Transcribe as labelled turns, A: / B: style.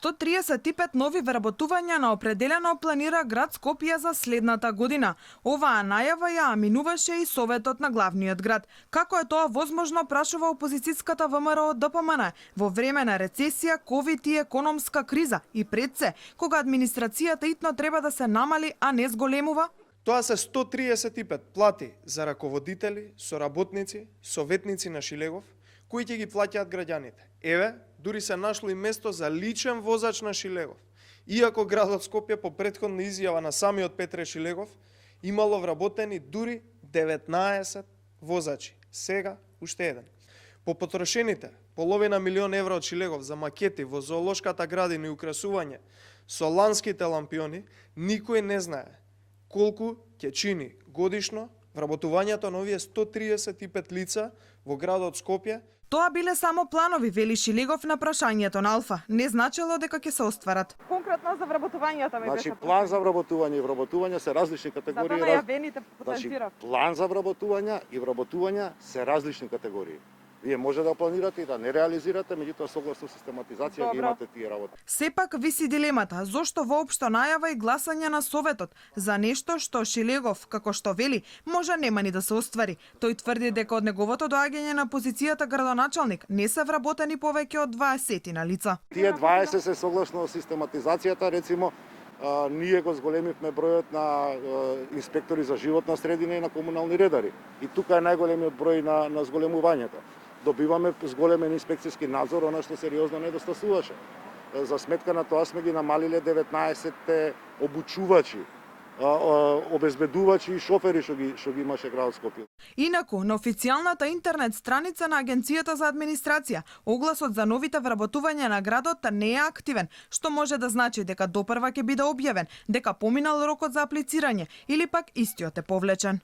A: 135 нови вработувања на определено планира град Скопје за следната година. Оваа најава ја аминуваше и Советот на главниот град. Како е тоа возможно, прашува опозицијската ВМРО ДПМН во време на рецесија, ковид и економска криза и пред се, кога администрацијата итно треба да се намали, а не зголемува?
B: Тоа се 135 плати за раководители, соработници, советници на Шилегов, кои ќе ги плаќаат граѓаните. Еве, дури се нашло и место за личен возач на Шилегов. Иако градот Скопје по претходна изјава на самиот Петре Шилегов имало вработени дури 19 возачи. Сега уште еден. По потрошените половина милион евро од Шилегов за макети во зоолошката градина и украсување со ланските лампиони, никој не знае колку ќе чини годишно вработувањето на овие 135 лица во градот Скопје.
A: Тоа биле само планови, вели Шилегов на прашањето на Алфа. Не значело дека ќе се остварат. Конкретно за вработувањето ми
C: беше. План за вработување и вработување се различни категории.
A: За најавените потенцирав.
C: План за вработување и вработување се различни категории. Вие може да планирате и да не реализирате, меѓутоа согласно систематизација ги имате тие работи.
A: Сепак виси дилемата, зошто воопшто најава и гласање на Советот за нешто што Шилегов, како што вели, може нема ни да се оствари. Тој тврди дека од неговото доаѓање на позицијата градоначалник не се вработени повеќе од 20 на лица.
C: Тие 20 се согласно систематизацијата, рецимо, ние го зголемивме бројот на инспектори за животна средина и на комунални редари. И тука е најголемиот број на зголемувањето. Добиваме зголемен инспекцијски надзор, она што сериозно недостасуваше. За сметка на тоа сме ги намалиле 19 обучувачи, обезбедувачи и шофери што ги имаше градот Скопје.
A: Инаку, на официјалната интернет страница на Агенцијата за администрација, огласот за новите вработувања на градот не е активен, што може да значи дека допрва ќе биде објавен, дека поминал рокот за аплицирање или пак истиот е повлечен.